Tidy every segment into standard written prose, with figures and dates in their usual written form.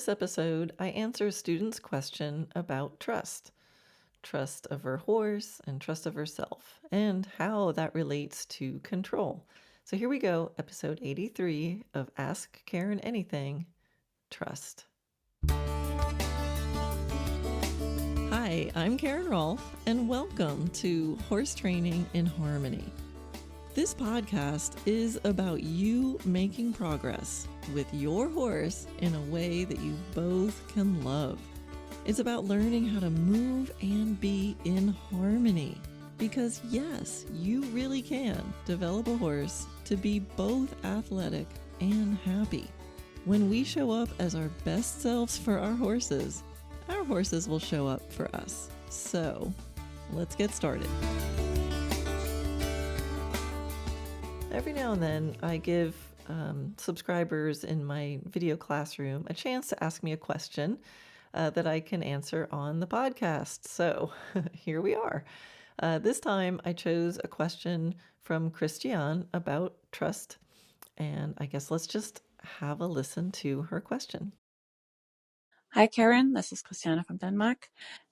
this episode, I answer a student's question about trust of her horse and trust of herself, and how that relates to control. So here we go, episode 83 of Ask Karen Anything, Trust. Hi, I'm Karen Rohlf, and welcome to Horse Training in Harmony. This podcast is about you making progress with your horse in a way that you both can love. It's about learning how to move and be in harmony. Because yes, you really can develop a horse to be both athletic and happy. When we show up as our best selves for our horses will show up for us. So let's get started. Every now and then I give subscribers in my video classroom a chance to ask me a question that I can answer on the podcast. So here we are. This time I chose a question from Christian about trust. And I guess let's just have a listen to her question. Hi, Karen. This is Christiana from Denmark.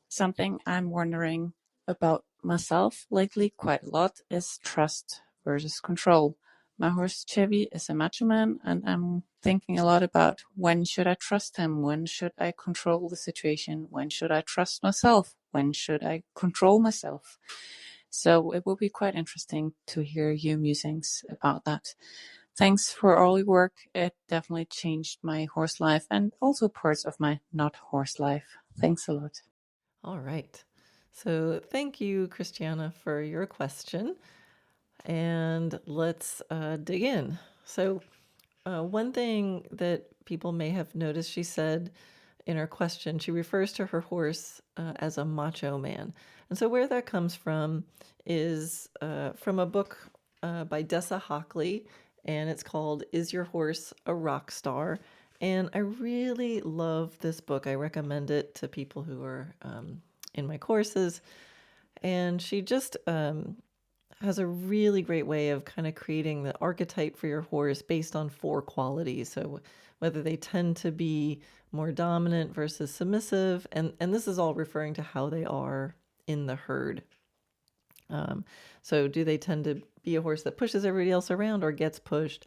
Something I'm wondering about myself lately quite a lot is trust versus control. My horse Chevy is a macho man, and I'm thinking a lot about when should I trust him? When should I control the situation? When should I trust myself? When should I control myself? So it will be quite interesting to hear your musings about that. Thanks for all your work. It definitely changed my horse life and also parts of my not horse life. Thanks a lot. All right. So thank you, Christiana, for your question. And let's dig in. So one thing that people may have noticed, she said in her question, she refers to her horse as a macho man. And so where that comes from is from a book by Dessa Hockley, and it's called Is Your Horse a Rock Star? And I really love this book. I recommend it to people who are in my courses. And she just has a really great way of kind of creating the archetype for your horse based on 4 qualities. So whether they tend to be more dominant versus submissive, and this is all referring to how they are in the herd. So do they tend to be a horse that pushes everybody else around or gets pushed?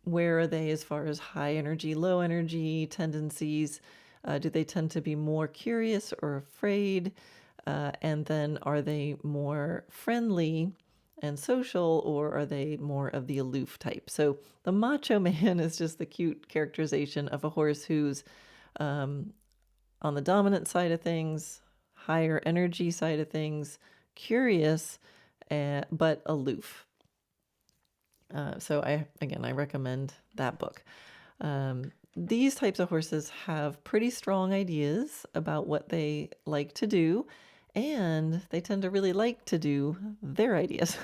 Where are they as far as high energy, low energy tendencies? Do they tend to be more curious or afraid? And then are they more friendly and social, or are they more of the aloof type? So the macho man is just the cute characterization of a horse who's on the dominant side of things, higher energy side of things, curious, but aloof. So I recommend that book. These types of horses have pretty strong ideas about what they like to do, and they tend to really like to do their ideas.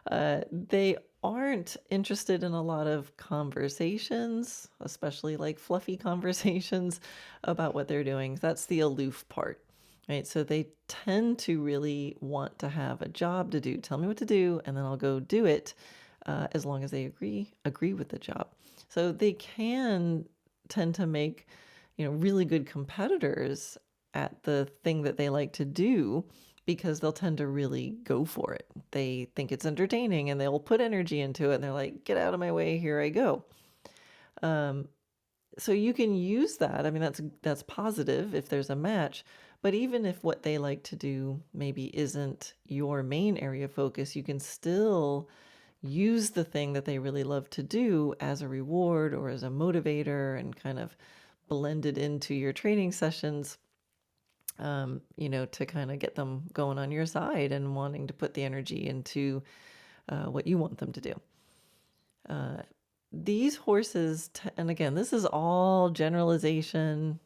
They aren't interested in a lot of conversations, especially like fluffy conversations about what they're doing. That's the aloof part, right? So they tend to really want to have a job to do. Tell me what to do, and then I'll go do it, as long as they agree with the job. So they can tend to make, really good competitors at the thing that they like to do, because they'll tend to really go for it. They think it's entertaining and they'll put energy into it, and they're like, get out of my way, here I go. So you can use that. I mean, that's positive if there's a match. But even if what they like to do maybe isn't your main area of focus, you can still use the thing that they really love to do as a reward or as a motivator, and kind of blend it into your training sessions, to kind of get them going on your side and wanting to put the energy into what you want them to do. These horses, and again, this is all generalization,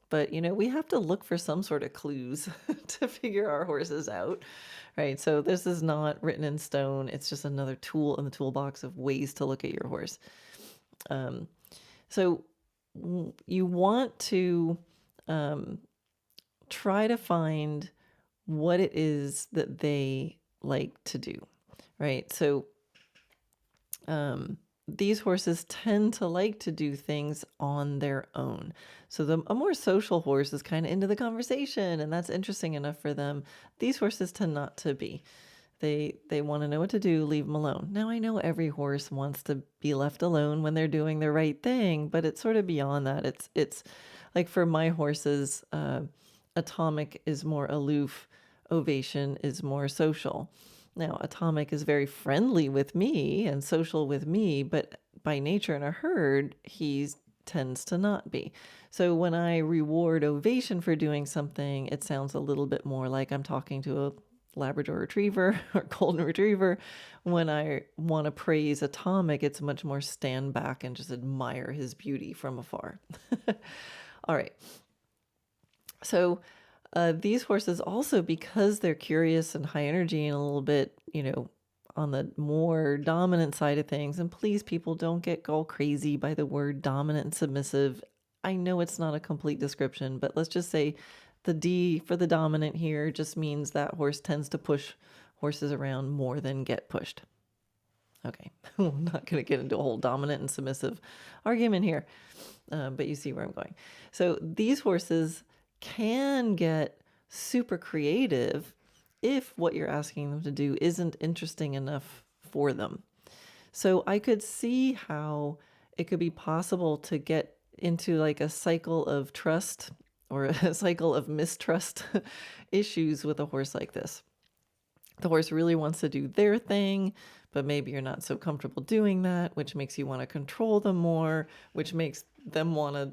but we have to look for some sort of clues to figure our horses out, right? So this is not written in stone. It's just another tool in the toolbox of ways to look at your horse. So you want to try to find what it is that they like to do, right? So these horses tend to like to do things on their own. So a more social horse is kind of into the conversation, and that's interesting enough for them. These horses tend not to be. They want to know what to do, leave them alone. Now, I know every horse wants to be left alone when they're doing the right thing, but it's sort of beyond that. It's like for my horses, Atomic is more aloof, Ovation is more social. Now, Atomic is very friendly with me and social with me, but by nature in a herd, he tends to not be. So when I reward Ovation for doing something, it sounds a little bit more like I'm talking to a Labrador Retriever or Golden Retriever. When I want to praise Atomic, it's much more stand back and just admire his beauty from afar. All right. So these horses also, because they're curious and high energy and a little bit, on the more dominant side of things, and please, people, don't get all crazy by the word dominant and submissive. I know it's not a complete description, but let's just say the D for the dominant here just means that horse tends to push horses around more than get pushed. Okay, I'm not going to get into a whole dominant and submissive argument here, but you see where I'm going. So these horses can get super creative if what you're asking them to do isn't interesting enough for them. So I could see how it could be possible to get into like a cycle of trust or a cycle of mistrust issues with a horse like this. The horse really wants to do their thing, but maybe you're not so comfortable doing that, which makes you want to control them more, which makes them want to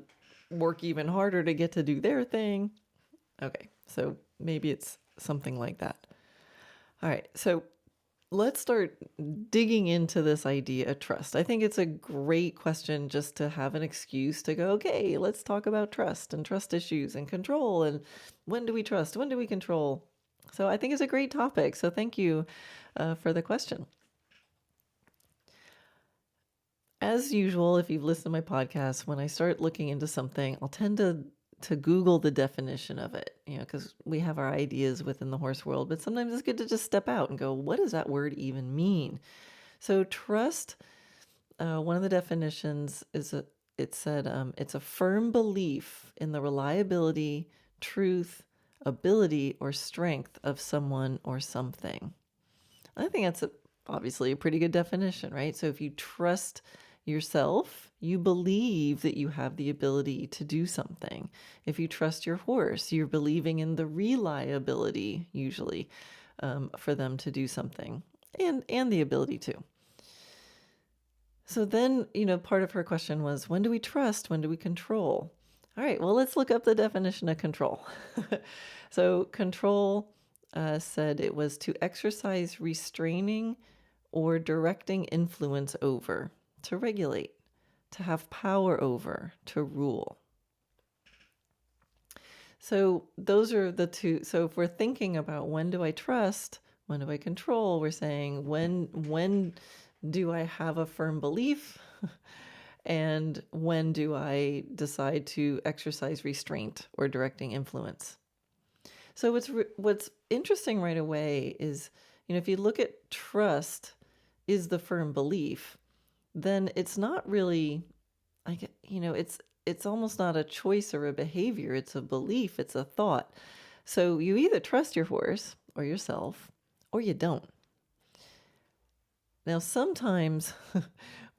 work even harder to get to do their thing. Okay, so maybe it's something like that. All right, so let's start digging into this idea of trust. I think it's a great question just to have an excuse to go, okay, let's talk about trust and trust issues and control. And when do we trust? When do we control? So I think it's a great topic. So thank you for the question. As usual, if you've listened to my podcast, when I start looking into something, I'll tend to Google the definition of it, because we have our ideas within the horse world, but sometimes it's good to just step out and go, what does that word even mean? So trust, one of the definitions is it's a firm belief in the reliability, truth, ability, or strength of someone or something. I think that's obviously a pretty good definition, right? So if you trust yourself, you believe that you have the ability to do something. If you trust your horse, you're believing in the reliability, usually, for them to do something, and the ability to. So then, part of her question was, when do we trust? When do we control? All right, well, let's look up the definition of control. So control said it was to exercise restraining or directing influence over, to regulate, to have power over, to rule. So those are the two. So if we're thinking about when do I trust, when do I control, we're saying when do I have a firm belief and when do I decide to exercise restraint or directing influence? So what's interesting right away is, if you look at trust is the firm belief, then it's not really like, it's almost not a choice or a behavior. It's a belief. It's a thought. So you either trust your horse or yourself or you don't. Now, sometimes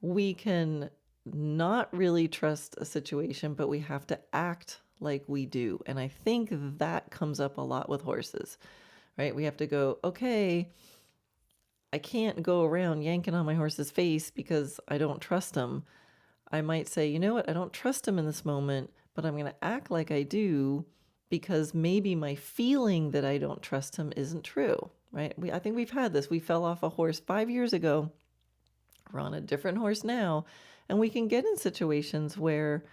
we can not really trust a situation, but we have to act like we do. And I think that comes up a lot with horses, right? We have to go, okay, I can't go around yanking on my horse's face because I don't trust him. I might say, you know what, I don't trust him in this moment, but I'm going to act like I do because maybe my feeling that I don't trust him isn't true, right? I think we've had this. We fell off a horse 5 years ago. We're on a different horse now, and we can get in situations where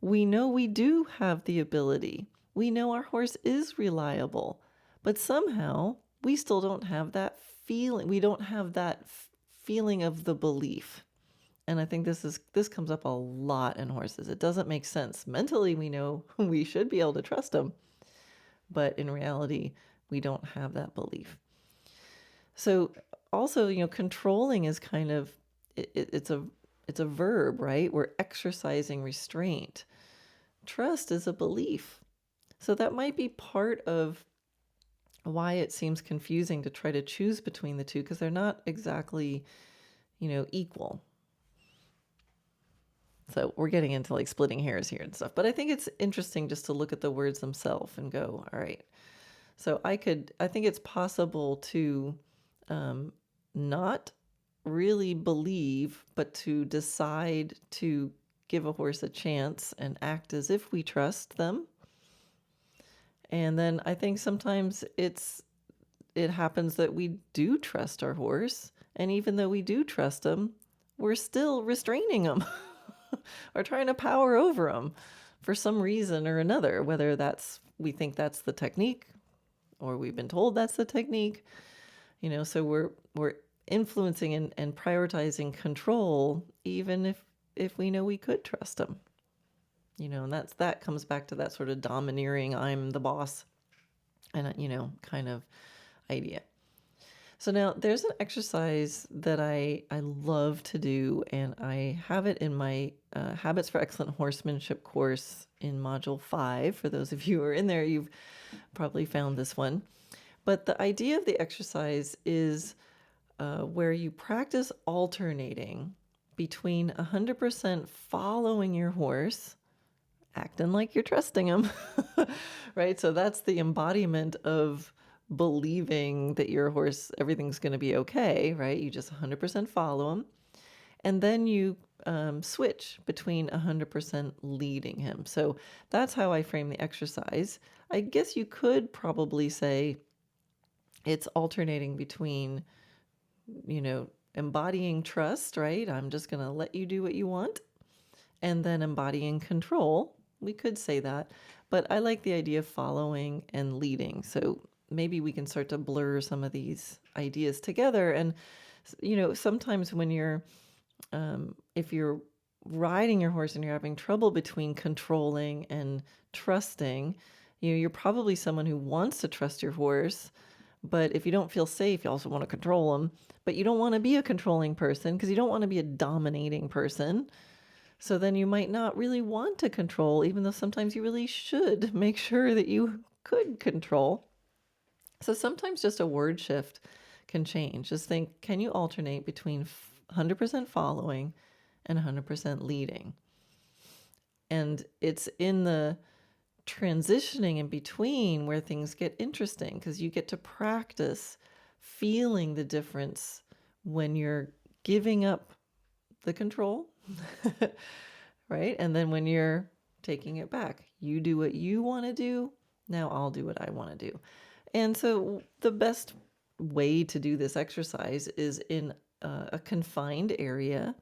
we know we do have the ability. We know our horse is reliable, but somehow we still don't have that feeling. We don't have that feeling of the belief. And I think this comes up a lot in horses. It doesn't make sense. Mentally, we know we should be able to trust them, but in reality, we don't have that belief. So also, controlling is kind of it's it's a verb, right? We're exercising restraint. Trust is a belief. So that might be part of why it seems confusing to try to choose between the two, because they're not exactly, equal. So we're getting into like splitting hairs here and stuff. But I think it's interesting just to look at the words themselves and go, all right. So I think it's possible to not really believe, but to decide to give a horse a chance and act as if we trust them. And then I think sometimes it happens that we do trust our horse. And even though we do trust them, we're still restraining them or trying to power over them for some reason or another, whether we think that's the technique or we've been told that's the technique. So we're influencing and prioritizing control, even if we know we could trust them. And that comes back to that sort of domineering, I'm the boss, and kind of idea. So now there's an exercise that I love to do, and I have it in my Habits for Excellent Horsemanship course in Module 5. For those of you who are in there, you've probably found this one. But the idea of the exercise is where you practice alternating between 100% following your horse, acting like you're trusting him, right? So that's the embodiment of believing that your horse, everything's going to be okay, right? You just 100% follow him. And then you switch between 100% leading him. So that's how I frame the exercise. I guess you could probably say it's alternating between, embodying trust, right? I'm just going to let you do what you want. And then embodying control. We could say that. But I like the idea of following and leading. So maybe we can start to blur some of these ideas together. And, sometimes when if you're riding your horse and you're having trouble between controlling and trusting, you're probably someone who wants to trust your horse. But if you don't feel safe, you also want to control them. But you don't want to be a controlling person because you don't want to be a dominating person. So then you might not really want to control, even though sometimes you really should make sure that you could control. So sometimes just a word shift can change. Just think, can you alternate between 100% following and 100% leading? And it's in the transitioning in between where things get interesting, because you get to practice feeling the difference when you're giving up the control, right? And then when you're taking it back, you do what you want to do. Now I'll do what I want to do. And so the best way to do this exercise is in a confined area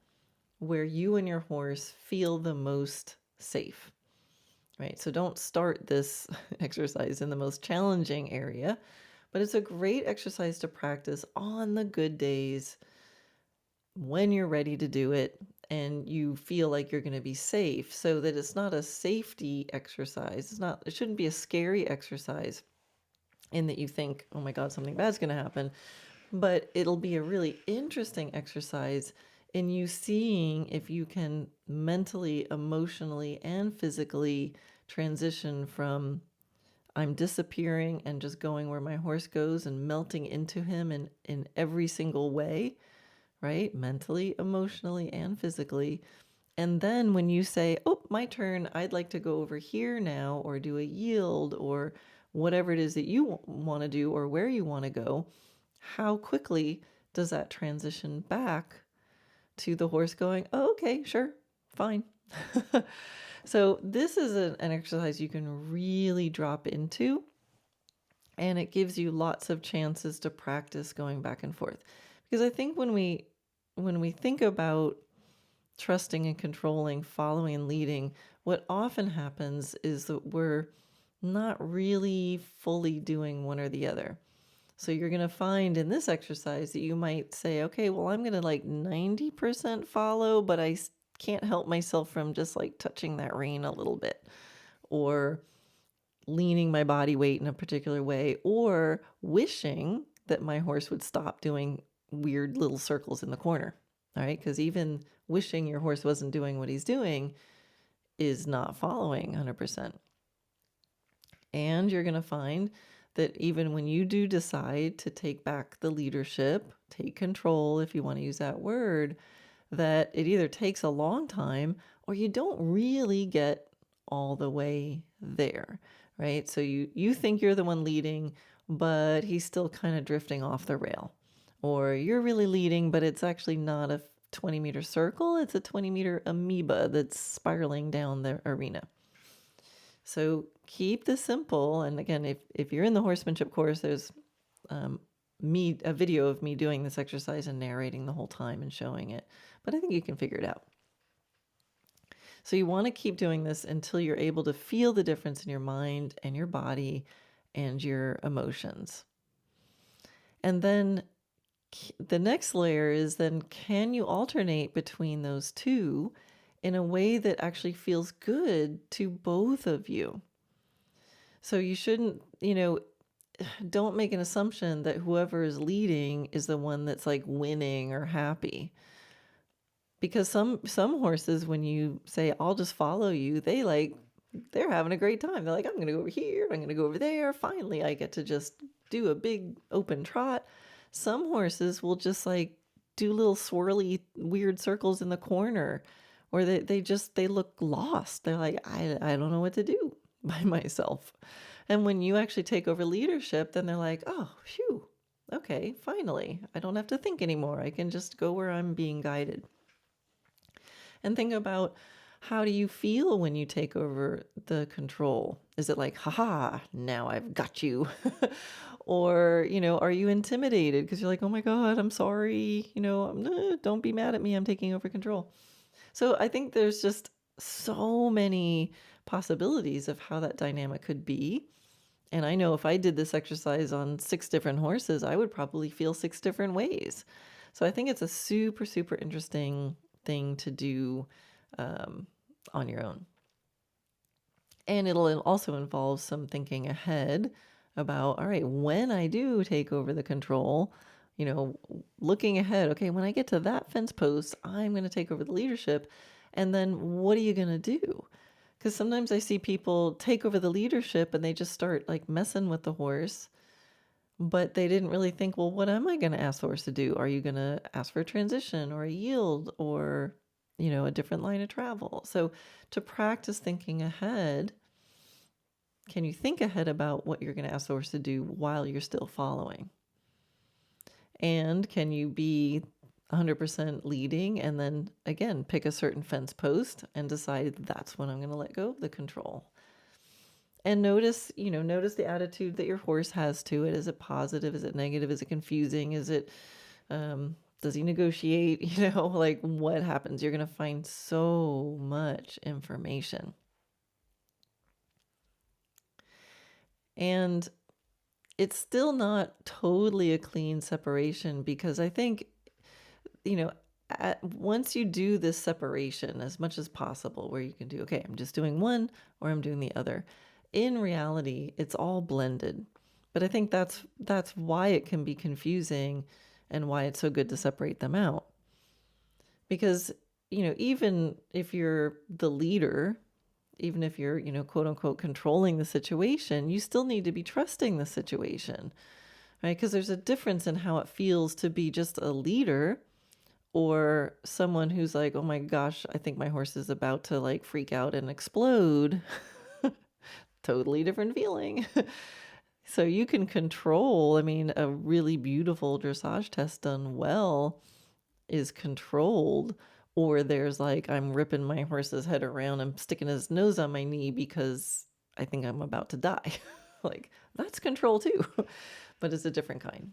where you and your horse feel the most safe, right? So don't start this exercise in the most challenging area, but it's a great exercise to practice on the good days when you're ready to do it and you feel like you're going to be safe, so that it's not a safety exercise. It shouldn't be a scary exercise in that you think, oh my God, something bad's going to happen. But it'll be a really interesting exercise in you seeing if you can mentally, emotionally, and physically transition from I'm disappearing and just going where my horse goes and melting into him in every single way, right? Mentally, emotionally, and physically. And then when you say, oh, my turn, I'd like to go over here now, or do a yield, or whatever it is that you want to do, or where you want to go, how quickly does that transition back to the horse going, oh, okay, sure, fine. So this is an exercise you can really drop into, and it gives you lots of chances to practice going back and forth. Because I think when we think about trusting and controlling, following and leading, what often happens is that we're not really fully doing one or the other. So you're going to find in this exercise that you might say, okay, well, I'm going to like 90% follow, but I can't help myself from just like touching that rein a little bit, or leaning my body weight in a particular way, or wishing that my horse would stop doing weird little circles in the corner. All right. Because even wishing your horse wasn't doing what he's doing is not following 100%. And you're going to find that even when you do decide to take back the leadership, take control, if you want to use that word, that it either takes a long time or you don't really get all the way there, right? So you think you're the one leading, but he's still kind of drifting off the rail. Or you're really leading, but it's actually not a 20-meter circle, it's a 20-meter amoeba that's spiraling down the arena. So keep this simple. And again, if you're in the horsemanship course, there's a video of me doing this exercise and narrating the whole time and showing it. But I think you can figure it out. So you want to keep doing this until you're able to feel the difference in your mind and your body and your emotions. And then the next layer is then, can you alternate between those two in a way that actually feels good to both of you? So you shouldn't, don't make an assumption that whoever is leading is the one that's like winning or happy. Because some horses, when you say, I'll just follow you, they're having a great time. They're like, I'm going to go over here, I'm going to go over there. Finally, I get to just do a big open trot. Some horses will just like do little swirly, weird circles in the corner, or they look lost. They're like, I don't know what to do by myself. And when you actually take over leadership, then they're like, oh, phew, okay, finally, I don't have to think anymore. I can just go where I'm being guided. And think about, how do you feel when you take over the control? Is it like, haha, now I've got you? Or, are you intimidated because you're like, oh my God, I'm sorry. Don't be mad at me. I'm taking over control. So I think there's just so many possibilities of how that dynamic could be. And I know if I did this exercise on 6 different horses, I would probably feel 6 different ways. So I think it's a super, super interesting thing to do on your own. And it'll also involve some thinking ahead about, all right, when I do take over the control, looking ahead, okay, when I get to that fence post, I'm going to take over the leadership. And then what are you going to do? Because sometimes I see people take over the leadership and they just start like messing with the horse, but they didn't really think, well, what am I going to ask the horse to do? Are you going to ask for a transition or a yield or, a different line of travel? So to practice thinking ahead, can you think ahead about what you're going to ask the horse to do while you're still following? And can you be 100% leading and then again pick a certain fence post and decide that's when I'm going to let go of the control? And notice the attitude that your horse has to it. Is it positive? Is it negative? Is it confusing? Is it does he negotiate? Like what happens? You're going to find so much information. And it's still not totally a clean separation, because I think, once you do this separation as much as possible, where you can do, okay, I'm just doing one or I'm doing the other. In reality, it's all blended. But I think that's why it can be confusing and why it's so good to separate them out. Because, even if you're the leader, even if you're, quote unquote, controlling the situation, you still need to be trusting the situation, right? Because there's a difference in how it feels to be just a leader or someone who's like, oh my gosh, I think my horse is about to like freak out and explode. Totally different feeling. So you can control, a really beautiful dressage test done well is controlled, or there's like, I'm ripping my horse's head around, I'm sticking his nose on my knee because I think I'm about to die. Like, that's control too, but it's a different kind.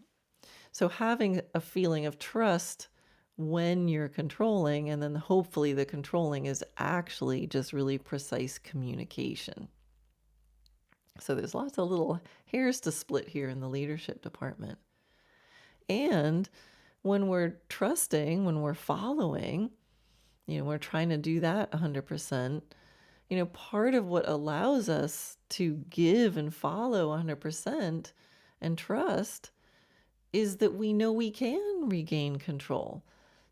So having a feeling of trust when you're controlling, and then hopefully the controlling is actually just really precise communication. So there's lots of little hairs to split here in the leadership department. And when we're trusting, when we're following, we're trying to do that 100%. Part of what allows us to give and follow 100% and trust is that we know we can regain control.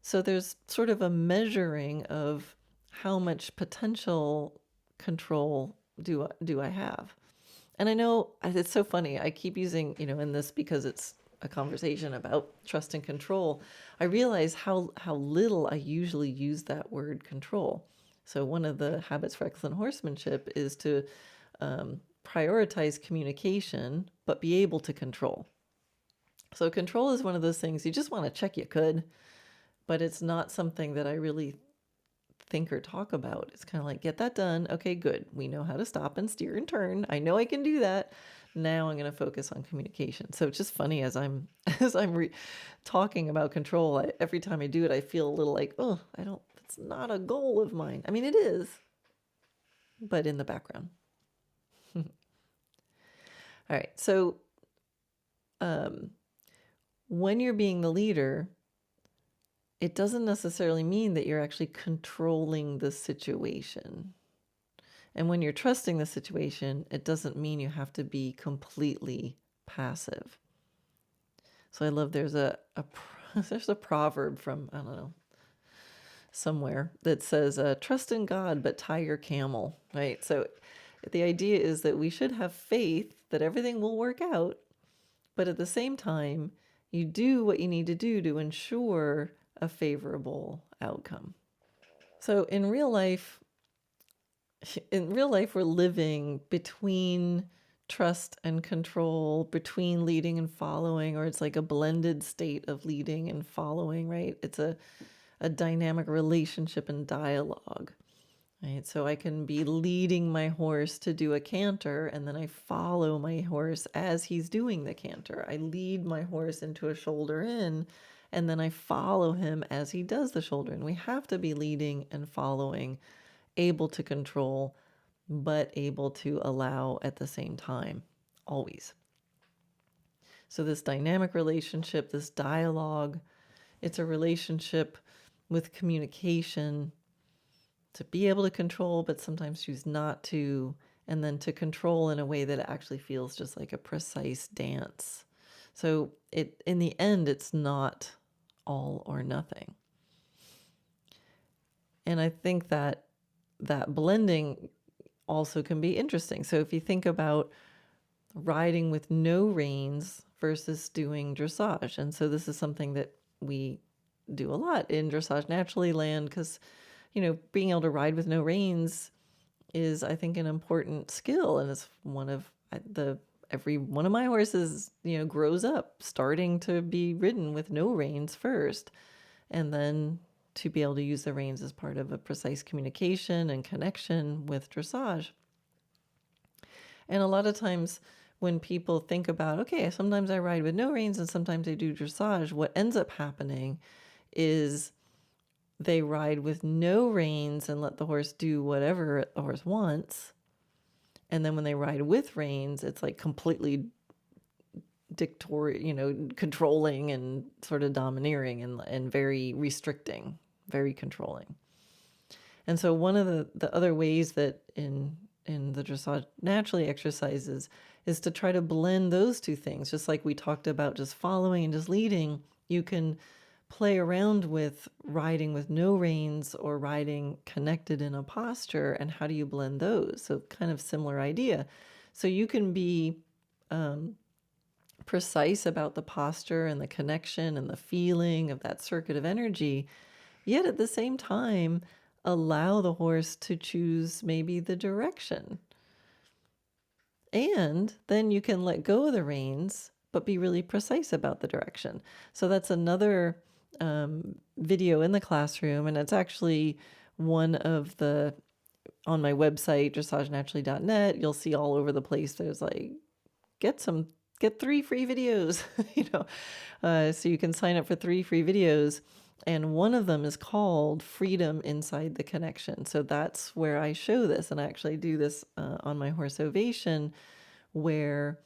So there's sort of a measuring of how much potential control do I have. And I know it's so funny. I keep using, in this because it's a conversation about trust and control. I realize how little I usually use that word control. So one of the habits for excellent horsemanship is to prioritize communication, but be able to control. So control is one of those things you just want to check you could, but it's not something that I really think or talk about. It's kind of like, get that done. Okay, good. We know how to stop and steer and turn. I know I can do that. Now I'm going to focus on communication. So it's just funny as I'm talking about control. Every time I do it, I feel a little like, oh, I don't. It's not a goal of mine. I mean, it is, but in the background. All right. So when you're being the leader, it doesn't necessarily mean that you're actually controlling the situation. And when you're trusting the situation, it doesn't mean you have to be completely passive. So I love there's a proverb from, I don't know, somewhere that says, trust in God, but tie your camel, right? So the idea is that we should have faith that everything will work out, but at the same time, you do what you need to do to ensure a favorable outcome. So in real life, we're living between trust and control, between leading and following, or it's like a blended state of leading and following, right? It's a dynamic relationship and dialogue, right? So I can be leading my horse to do a canter, and then I follow my horse as he's doing the canter. I lead my horse into a shoulder in, and then I follow him as he does the shoulder in. We have to be leading and following, able to control, but able to allow at the same time, always. So this dynamic relationship, this dialogue, it's a relationship with communication, to be able to control, but sometimes choose not to, and then to control in a way that it actually feels just like a precise dance. So in the end, it's not all or nothing. And I think that blending also can be interesting. So if you think about riding with no reins versus doing dressage, and so this is something that we do a lot in Dressage Naturally land, because being able to ride with no reins is, I think, an important skill, and it's one of every one of my horses grows up starting to be ridden with no reins first, and then to be able to use the reins as part of a precise communication and connection with dressage. And a lot of times when people think about, okay, sometimes I ride with no reins and sometimes I do dressage, what ends up happening is they ride with no reins and let the horse do whatever the horse wants. And then when they ride with reins, it's like completely controlling and sort of domineering and very restricting, very controlling. And so one of the other ways that in the Dressage Naturally exercises is to try to blend those two things. Just like we talked about just following and just leading, you can play around with riding with no reins or riding connected in a posture, and how do you blend those? So kind of similar idea. So you can be precise about the posture and the connection and the feeling of that circuit of energy, yet at the same time allow the horse to choose maybe the direction. And then you can let go of the reins, but be really precise about the direction. So that's another video in the classroom, and it's actually one of the, on my website, dressagenaturally.net, you'll see all over the place, there's like, get 3 free videos, so you can sign up for 3 free videos. And one of them is called Freedom Inside the Connection. So that's where I show this. And I actually do this on my horse Ovation, where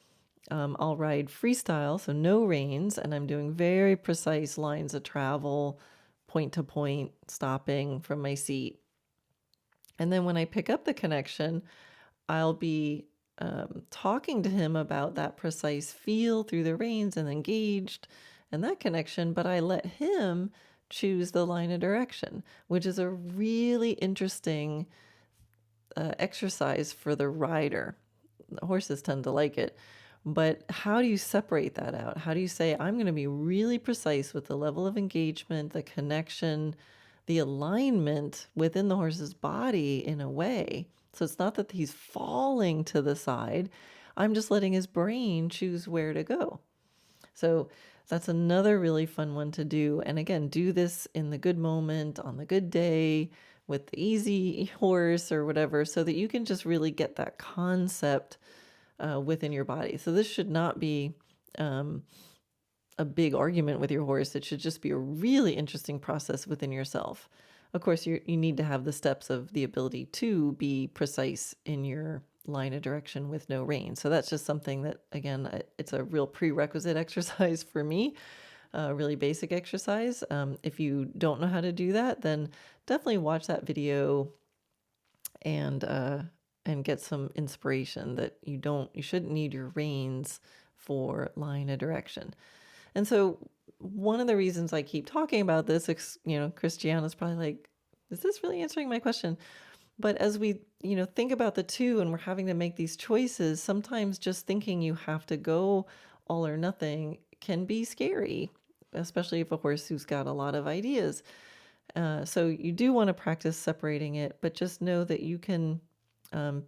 I'll ride freestyle, so no reins, and I'm doing very precise lines of travel, point to point, stopping from my seat. And then when I pick up the connection, I'll be talking to him about that precise feel through the reins and engaged and that connection, but I let him choose the line of direction, which is a really interesting exercise for the rider. The horses tend to like it. But how do you separate that out? How do you say, I'm going to be really precise with the level of engagement, the connection, the alignment within the horse's body in a way? So it's not that he's falling to the side. I'm just letting his brain choose where to go. So that's another really fun one to do. And again, do this in the good moment, on the good day, with the easy horse or whatever, so that you can just really get that concept within your body. So this should not be a big argument with your horse. It should just be a really interesting process within yourself. Of course, you need to have the steps of the ability to be precise in your line of direction with no rein. So that's just something that, again, it's a real prerequisite exercise for me, a really basic exercise. If you don't know how to do that, then definitely watch that video and get some inspiration that you shouldn't need your reins for line of direction. And so one of the reasons I keep talking about this, Christiana's probably like, is this really answering my question? But as we, think about the two and we're having to make these choices, sometimes just thinking you have to go all or nothing can be scary, especially if a horse who's got a lot of ideas. So you do want to practice separating it, but just know that you can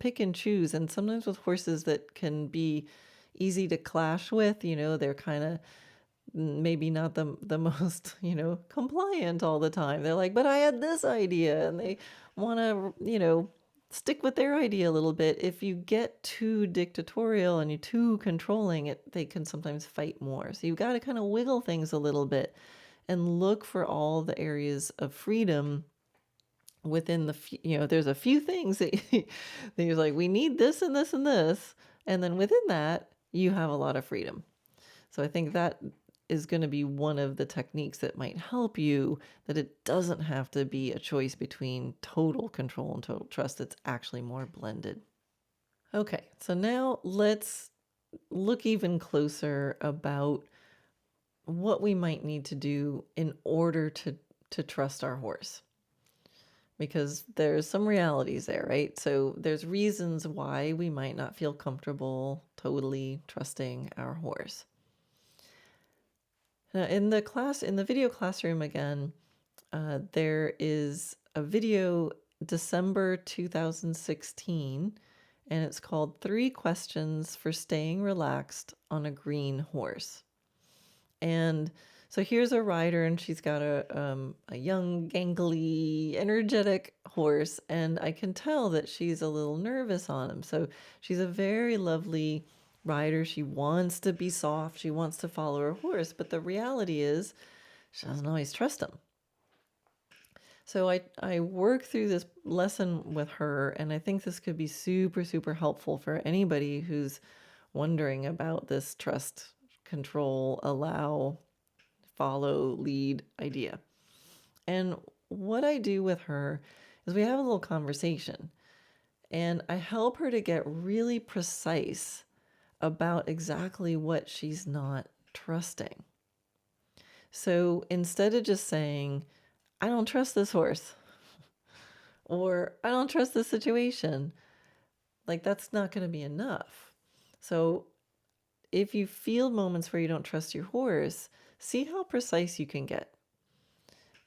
pick and choose. And sometimes with horses that can be easy to clash with, they're kind of maybe not the most, compliant all the time. They're like, but I had this idea, and they want to, stick with their idea a little bit. If you get too dictatorial and you're too controlling, they can sometimes fight more. So you've got to kind of wiggle things a little bit and look for all the areas of freedom within there's a few things that you're like, we need this and this and this. And then within that, you have a lot of freedom. So I think that is going to be one of the techniques that might help you, that it doesn't have to be a choice between total control and total trust. It's actually more blended. Okay, so now let's look even closer about what we might need to do in order to trust our horse. Because there's some realities there, right? So there's reasons why we might not feel comfortable totally trusting our horse. Now, in the video classroom again, there is a video, December 2016, and it's called 3 Questions for Staying Relaxed on a Green Horse. And so here's a rider, and she's got a young, gangly, energetic horse, and I can tell that she's a little nervous on him. So she's a very lovely rider. She wants to be soft. She wants to follow her horse, but the reality is she doesn't always trust him. So I work through this lesson with her, and I think this could be super, super helpful for anybody who's wondering about this trust, control, allow, follow, lead idea. And what I do with her is we have a little conversation, and I help her to get really precise about exactly what she's not trusting. So instead of just saying, I don't trust this horse, or I don't trust this situation, like that's not going to be enough. So if you feel moments where you don't trust your horse, see how precise you can get.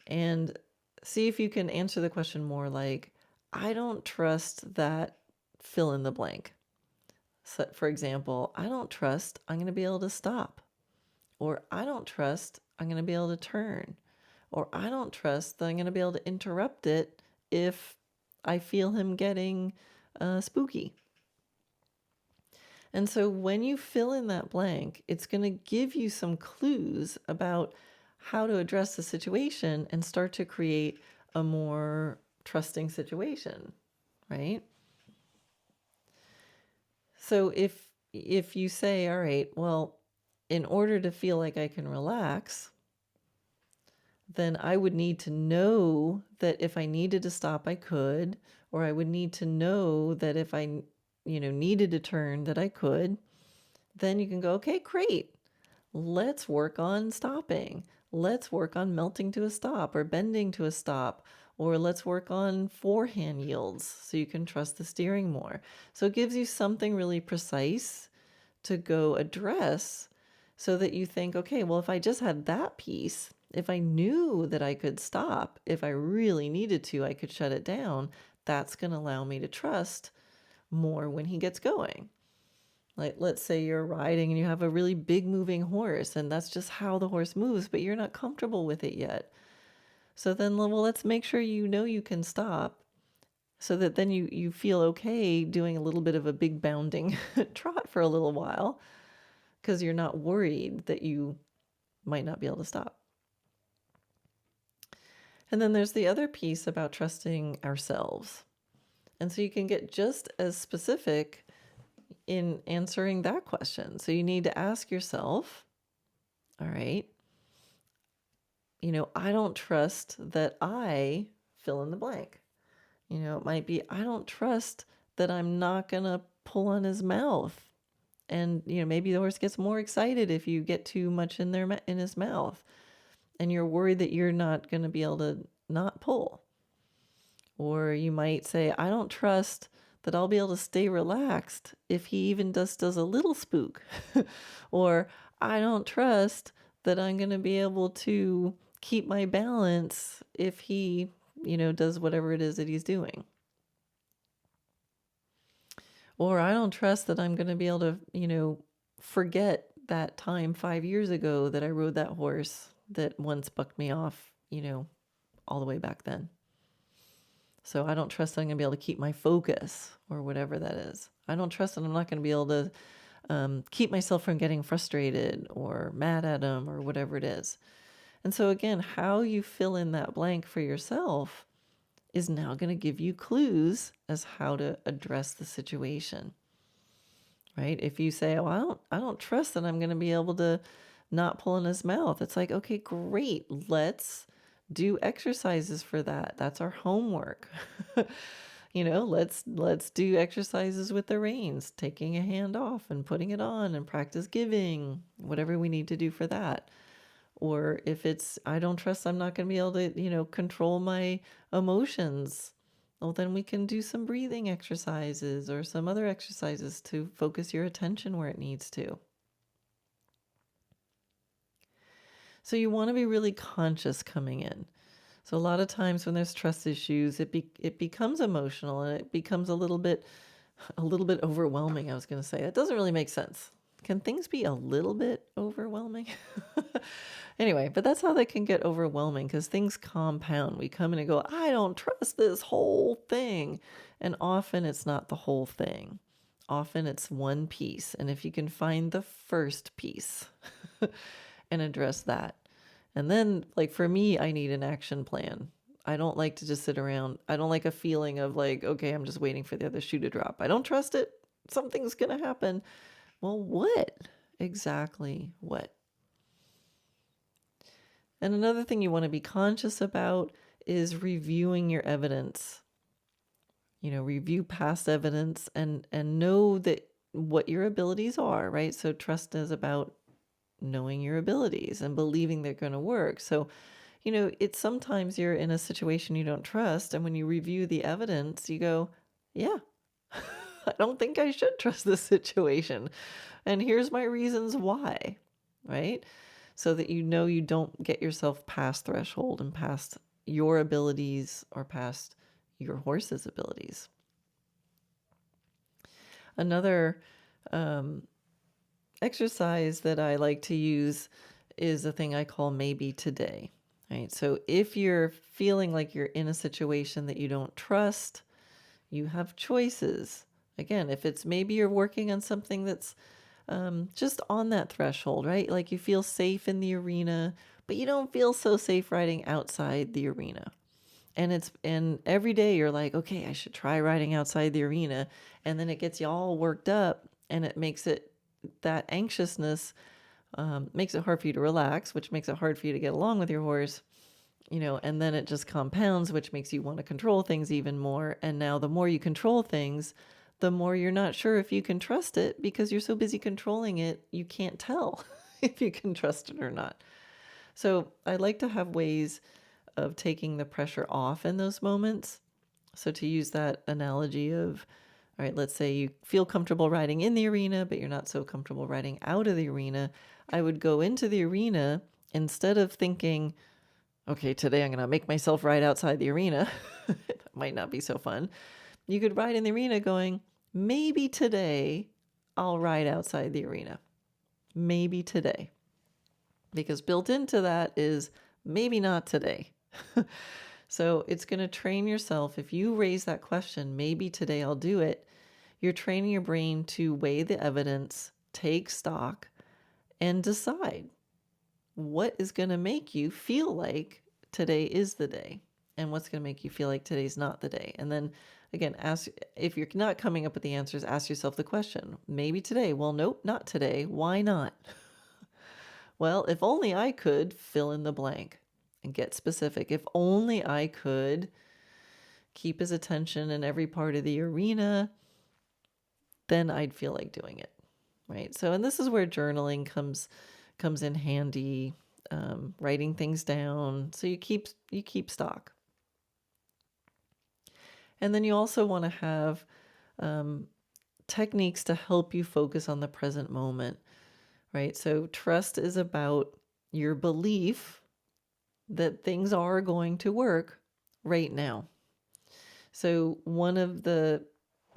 And see if you can answer the question more like, I don't trust that fill in the blank. So, for example, I don't trust I'm going to be able to stop. Or I don't trust I'm going to be able to turn. Or I don't trust that I'm going to be able to interrupt it if I feel him getting spooky. And so when you fill in that blank, it's going to give you some clues about how to address the situation and start to create a more trusting situation, right? So if you say, all right, well, in order to feel like I can relax, then I would need to know that if I needed to stop, I could, or I would need to know that if I, needed to turn, that I could. Then you can go, okay, great. Let's work on stopping. let's work on melting to a stop or bending to a stop, or let's work on forehand yields so you can trust the steering more. So it gives you something really precise to go address so that you think, okay, well, if I just had that piece, if I knew that I could stop, if I really needed to, I could shut it down, that's going to allow me to trust more when he gets going. Like, let's say you're riding and you have a really big moving horse, and that's just how the horse moves, but you're not comfortable with it yet. So then, well, let's make sure you know you can stop so that then you feel okay doing a little bit of a big bounding trot for a little while because you're not worried that you might not be able to stop. And then there's the other piece about trusting ourselves. And so you can get just as specific in answering that question. So you need to ask yourself, all right, I don't trust that I fill in the blank. It might be, I don't trust that I'm not going to pull on his mouth. And, maybe the horse gets more excited if you get too much in his mouth. And you're worried that you're not going to be able to not pull. Or you might say, I don't trust that I'll be able to stay relaxed if he even does a little spook. Or I don't trust that I'm going to be able to keep my balance if he, does whatever it is that he's doing. Or I don't trust that I'm going to be able to, forget that time 5 years ago that I rode that horse that once bucked me off, all the way back then. So I don't trust that I'm going to be able to keep my focus or whatever that is. I don't trust that I'm not going to be able to keep myself from getting frustrated or mad at him or whatever it is. And so again, how you fill in that blank for yourself is now going to give you clues as how to address the situation. Right? If you say, "Oh, I don't trust that I'm going to be able to not pull in his mouth." It's like, "Okay, great. Let's do exercises for that. That's our homework." Let's do exercises with the reins, taking a hand off and putting it on and practice giving, whatever we need to do for that. Or if it's, I don't trust I'm not going to be able to, control my emotions. Well, then we can do some breathing exercises or some other exercises to focus your attention where it needs to. So you want to be really conscious coming in. So a lot of times when there's trust issues, it becomes emotional and it becomes a little bit overwhelming. I was going to say it doesn't really make sense. Can things be a little bit overwhelming? Anyway, but that's how they can get overwhelming because things compound. We come in and go, I don't trust this whole thing. And often it's not the whole thing. Often it's one piece. And if you can find the first piece and address that. And then, like for me, I need an action plan. I don't like to just sit around. I don't like a feeling of like, okay, I'm just waiting for the other shoe to drop. I don't trust it. Something's going to happen. Well, what? Exactly what? And another thing you want to be conscious about is reviewing your evidence. Review past evidence and know that what your abilities are, right? So trust is about knowing your abilities and believing they're going to work. So, it's sometimes you're in a situation you don't trust. And when you review the evidence, you go, yeah, I don't think I should trust this situation. And here's my reasons why, right? So that you don't get yourself past threshold and past your abilities or past your horse's abilities. Another exercise that I like to use is a thing I call maybe today, right? So if you're feeling like you're in a situation that you don't trust, you have choices. Again, if it's maybe you're working on something that's just on that threshold, right? Like you feel safe in the arena, but you don't feel so safe riding outside the arena. And every day you're like, okay, I should try riding outside the arena. And then it gets you all worked up and it makes that anxiousness makes it hard for you to relax, which makes it hard for you to get along with your horse, and then it just compounds, which makes you want to control things even more. And now the more you control things, the more you're not sure if you can trust it because you're so busy controlling it, you can't tell if you can trust it or not. So I like to have ways of taking the pressure off in those moments. So to use that analogy of, all right, let's say you feel comfortable riding in the arena, but you're not so comfortable riding out of the arena. I would go into the arena instead of thinking, okay, today I'm going to make myself ride outside the arena. That might not be so fun. You could ride in the arena going, maybe today I'll ride outside the arena. Maybe today. Because built into that is maybe not today. So it's going to train yourself. If you raise that question, maybe today I'll do it, you're training your brain to weigh the evidence, take stock, and decide what is going to make you feel like today is the day and what's going to make you feel like today's not the day. And then again, ask, if you're not coming up with the answers, ask yourself the question, maybe today. Well, nope, not today. Why not? Well, if only I could fill in the blank and get specific. If only I could keep his attention in every part of the arena, then I'd feel like doing it. Right. So, and this is where journaling comes in handy, writing things down. So you keep stock. And then you also want to have techniques to help you focus on the present moment. Right. So trust is about your belief that things are going to work right now. So one of the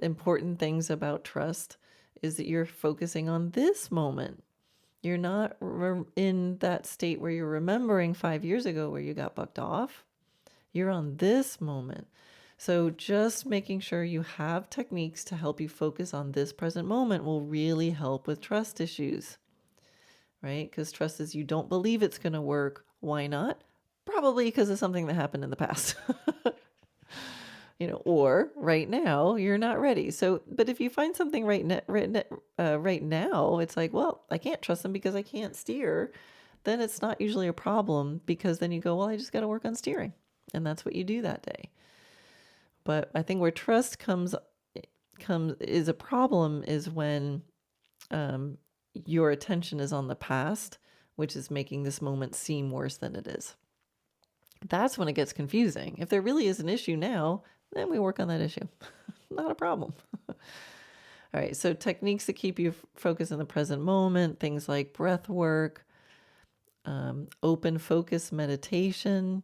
important things about trust is that you're focusing on this moment. You're not in that state where you're remembering 5 years ago where you got bucked off. You're on this moment. So just making sure you have techniques to help you focus on this present moment will really help with trust issues, right? Because trust is you don't believe it's going to work. Why not? Probably because of something that happened in the past. Or right now you're not ready. So, but if you find something right now, it's like, well, I can't trust them because I can't steer. Then it's not usually a problem because then you go, well, I just got to work on steering, and that's what you do that day. But I think where trust comes is a problem is when your attention is on the past, which is making this moment seem worse than it is. That's when it gets confusing. If there really is an issue now, then we work on that issue. Not a problem. All right. So techniques to keep you focused in the present moment, things like breath work, open focus meditation.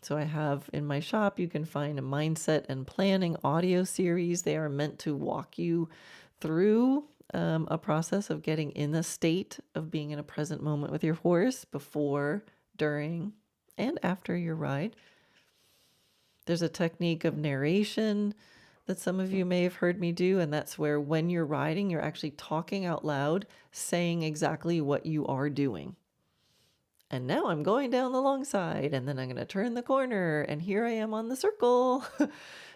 So I have in my shop, you can find a mindset and planning audio series. They are meant to walk you through a process of getting in a state of being in a present moment with your horse before, during, and after your ride. There's a technique of narration that some of you may have heard me do, and that's where when you're riding, you're actually talking out loud, saying exactly what you are doing. And now I'm going down the long side, and then I'm going to turn the corner, and here I am on the circle.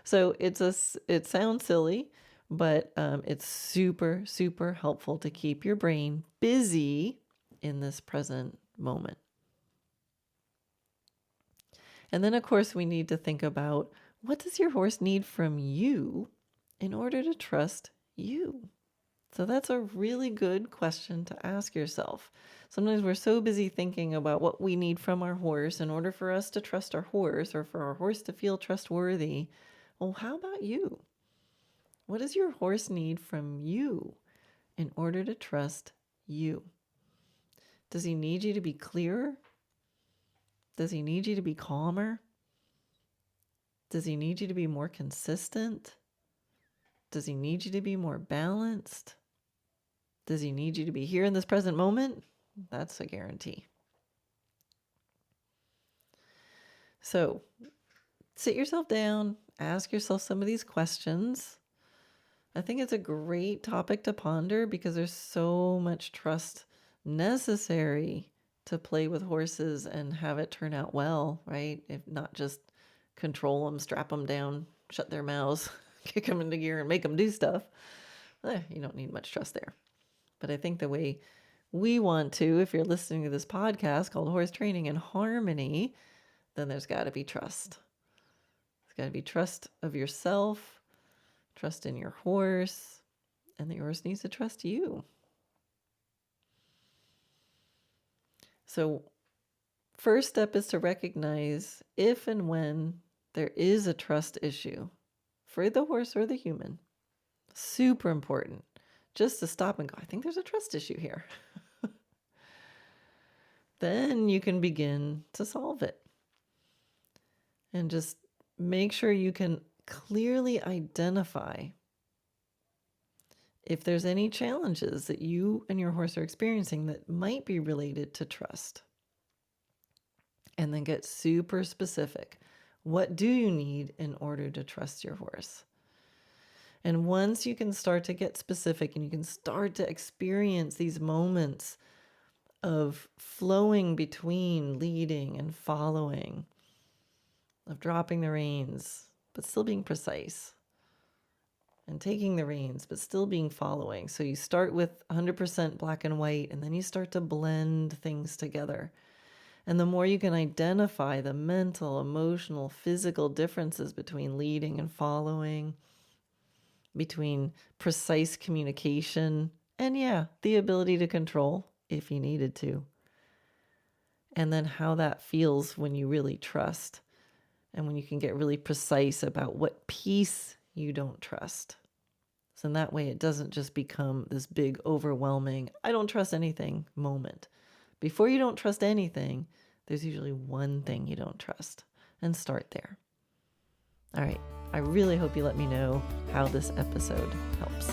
So it sounds silly, but it's super, super helpful to keep your brain busy in this present moment. And then, of course, we need to think about, what does your horse need from you in order to trust you? So that's a really good question to ask yourself. Sometimes we're so busy thinking about what we need from our horse in order for us to trust our horse or for our horse to feel trustworthy. Well, how about you? What does your horse need from you in order to trust you? Does he need you to be clearer? Does he need you to be calmer? Does he need you to be more consistent? Does he need you to be more balanced? Does he need you to be here in this present moment? That's a guarantee. So sit yourself down, ask yourself some of these questions. I think it's a great topic to ponder because there's so much trust necessary to play with horses and have it turn out well, right? If not just control them, strap them down, shut their mouths, kick them into gear and make them do stuff. You don't need much trust there. But I think the way we want to, if you're listening to this podcast called Horse Training in Harmony, then there's got to be trust. There's got to be trust of yourself, trust in your horse, and the horse needs to trust you. So First step is to recognize if and when there is a trust issue for the horse or the human. Super important. Just to stop and go, I think there's a trust issue here. Then you can begin to solve it. And just make sure you can clearly identify if there's any challenges that you and your horse are experiencing that might be related to trust. And then get super specific. What do you need in order to trust your horse? And once you can start to get specific and you can start to experience these moments of flowing between leading and following, of dropping the reins, but still being precise, and taking the reins, but still being following. So you start with 100% black and white, and then you start to blend things together. And the more you can identify the mental, emotional, physical differences between leading and following, between precise communication, and the ability to control if you needed to. And then how that feels when you really trust, and when you can get really precise about what piece you don't trust. So in that way, it doesn't just become this big, overwhelming, I don't trust anything moment. Before you don't trust anything, there's usually one thing you don't trust, and start there. All right. I really hope you let me know how this episode helps.